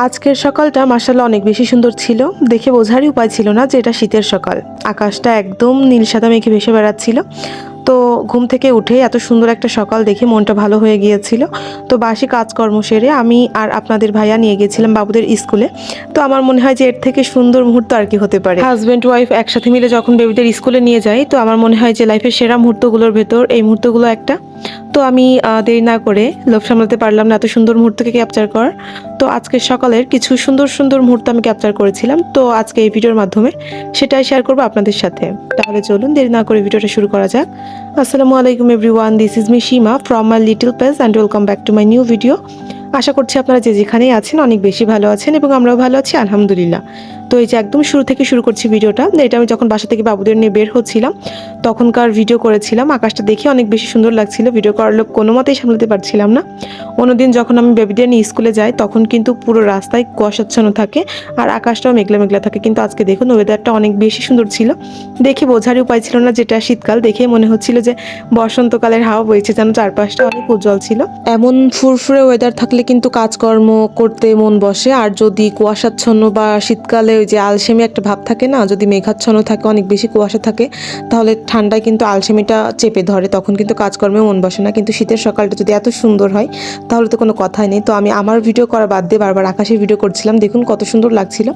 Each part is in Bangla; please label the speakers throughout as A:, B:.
A: আজকের সকালটা মাশাআল্লাহ অনেক বেশি সুন্দর ছিল। দেখে বোঝারই উপায় ছিল না যে এটা শীতের সকাল। আকাশটা একদম নীল সাদা মেঘে ভেসে বেড়াচ্ছিল। তো ঘুম থেকে উঠে এত সুন্দর একটা সকাল দেখে মনটা ভালো হয়ে গিয়েছিল। তো বাসি কাজকর্ম সেরে আমি আর আপনাদের ভাইয়া নিয়ে গেছিলাম বাবুদের স্কুলে। তো আমার মনে হয় যে এর থেকে সুন্দর মুহূর্ত আর কি হতে পারে। হাজব্যান্ড ওয়াইফ একসাথে মিলে যখন বেবিদের স্কুলে নিয়ে যাই, তো আমার মনে হয় যে লাইফের সেরা মুহূর্তগুলোর ভেতর এই মুহূর্তগুলো একটা। তো আমি দেরি না করে লোভ সামলাতে পারলাম না এত সুন্দর মুহূর্তকে ক্যাপচার করার। তো আজকের সকালের কিছু সুন্দর সুন্দর মুহূর্ত আমি ক্যাপচার করেছিলাম। তো আজকে এই ভিডিওর মাধ্যমে সেটাই শেয়ার করবো আপনাদের সাথে। তাহলে চলুন দেরি না করে ভিডিওটা শুরু করা যাক। আসসালামু আলাইকুম everyone, this is me Seema from my little page and welcome back to my new video. আশা করছি আপনারা যে যেখানেই আছেন অনেক বেশি ভালো আছেন এবং আমরাও ভালো আছি আলহামদুলিল্লাহ। তো এই যে একদম শুরু থেকে শুরু করছি ভিডিওটা। এটা আমি যখন বাসা থেকে বাবুদের নিয়ে বের হচ্ছিলাম তখনকার ভিডিও করেছিলাম। আকাশটা দেখে অনেক বেশি সুন্দর লাগছিল। ভিডিও করার লোক কোনো মতেই সামলাতে পারছিলাম না। অন্যদিন যখন আমি বেবিদের নিয়ে স্কুলে যাই তখন কিন্তু পুরো রাস্তায় কুয়াশাচ্ছন্ন থাকে আর আকাশটাও মেঘলা মেঘলা থাকে, কিন্তু আজকে দেখুন ওয়েদারটা অনেক বেশি সুন্দর ছিল। দেখে বোঝারই উপায় ছিল না যেটা শীতকাল। দেখে মনে হচ্ছিল যে বসন্তকালের হাওয়া বইছে, যেন চারপাশটা অনেক উজ্জ্বল ছিল। এমন ফুরফুরে ওয়েদার থাকলে কিন্তু কাজকর্ম করতে মন বসে। আর যদি কুয়াশাচ্ছন্ন বা শীতকালে ওই যে আলসেমি একটা ভাব থাকে না, যদি মেঘাচ্ছন্ন থাকে অনেক বেশি কুয়াশা থাকে তাহলে ঠান্ডায় কিন্তু আলসেমিটা চেপে ধরে, তখন কিন্তু কাজকর্মে মন বসে না। কিন্তু শীতের সকালটা যদি এত সুন্দর হয় তাহলে তো কোনো কথাই নেই। তো আমি আমার ভিডিও করা বাদ দিয়ে বারবার আকাশের ভিডিও করছিলাম। দেখুন কত সুন্দর লাগছিল।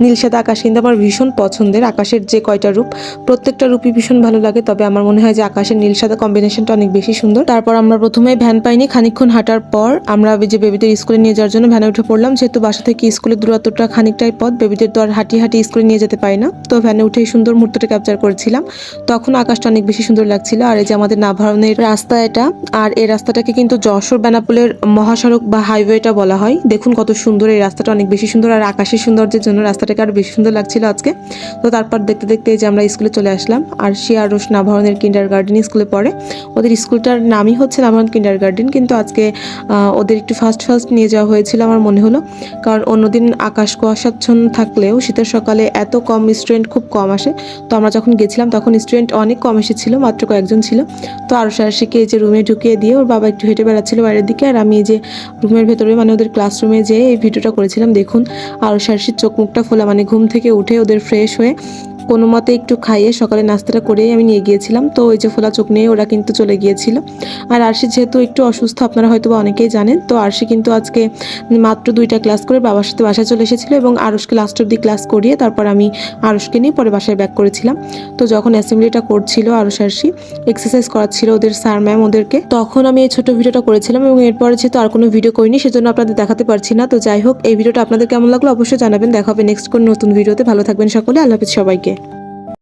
A: নীল সাদা আকাশ কিন্তু আমার ভীষণ পছন্দের। আকাশের যে কয়টা রূপ, প্রত্যেকটা রূপই ভীষণ ভালো লাগে, তবে আমার মনে হয় যে আকাশের নীল সাদা কম্বিনেশনটা অনেক বেশি সুন্দর। তারপর আমরা প্রথমে ভ্যান পাইনি, খানিকক্ষণ হাঁটার পর আমরা যে বেবিদের স্কুলে নিয়ে যাওয়ার জন্য ভ্যানে উঠে পড়লাম। যেহেতু বাসা থেকে স্কুলের দূরত্বটা খানিকটাই পথ, বেবিদের তো আর হাঁটিয়ে হাঁটিয়ে স্কুলে নিয়ে যেতে পারি না। তো ভ্যানে উঠে সুন্দর মুহূর্তটা ক্যাপচার করেছিলাম। তখন আকাশটা অনেক বেশি সুন্দর লাগছিল। আর এই যে আমাদের নাভারণের রাস্তা এটা, আর এই রাস্তাটাকে কিন্তু যশোর বেনাপোলের মহাসড়ক বা হাইওয়েটা বলা হয়। দেখুন কত সুন্দর এই রাস্তাটা, অনেক বেশি সুন্দর। আর আকাশের সৌন্দর্যের জন্য রাস্তাটাকে আরো বেশি সুন্দর লাগছিল আজকে। তো তারপর দেখতে দেখতে যে আমরা স্কুলে চলে আসলাম। আর সে আরশ নাভারণের কিন্ডার গার্ডেন স্কুলে পড়ে। ওদের স্কুলটার নামই হচ্ছে নাভারণ কিন্ডার গার্ডেন, কিন্তু আজকে ওদের একটু ফার্স্ট নিয়ে যাওয়া হয়েছিল আমার মনে হলো, কারণ অন্যদিন আকাশ কুয়াশাচ্ছন্ন থাকলেও শীতের সকালে এত কম স্টুডেন্ট খুব কম আসে। তো আমরা যখন গেছিলাম তখন স্টুডেন্ট অনেক কম এসেছিল, মাত্র কয়েকজন ছিল। তো আরশ আরশিকে এই যে রুমে ঢুকিয়ে দিয়ে ওর বাবা একটু হেঁটে বেড়াচ্ছিল বাইরের দিকে, আর আমি এই যে রুমের ভেতরে মানে ওদের ক্লাসরুমে যেয়ে এই ভিডিওটা করেছিলাম। দেখুন আরশ আরশির চোখ মুখটা ফোলা, মানে ঘুম থেকে উঠে ওদের ফ্রেশ হয়ে কোনো মতে একটু খাইয়ে সকালে নাস্তাটা করেই আমি নিয়ে গিয়েছিলাম। তো ওই যে ফোলা চোখ নিয়ে ওরা কিন্তু চলে গিয়েছিল। আর আরশি যেহেতু একটু অসুস্থ, আপনারা হয়তো বা অনেকেই জানেন, তো আরশি কিন্তু আজকে মাত্র 2টা ক্লাস করে বাবার সাথে বাসায় চলে এসেছিল এবং আরশকে লাস্ট অব্দি ক্লাস করিয়ে তারপর আমি আরশকে নিয়ে পরে বাসায় ব্যাক করেছিলাম। তো যখন অ্যাসেম্বলিটা করছিল আরশ আরশি এক্সারসাইজ করাচ্ছিল ওদের স্যার ম্যাম ওদেরকে, তখন আমি এই ছোট ভিডিওটা করেছিলাম এবং এরপরে যেহেতু আর কোনো ভিডিও করিনি সেজন্য আপনাদের দেখাতে পারছি না। তো যাই হোক, এই ভিডিওটা আপনাদের কেমন লাগলো অবশ্যই জানাবেন। দেখা হবে নেক্সট কোন নতুন ভিডিওতে। ভালো থাকবেন সকলে, আল্লাহ হাফেজ সবাইকে।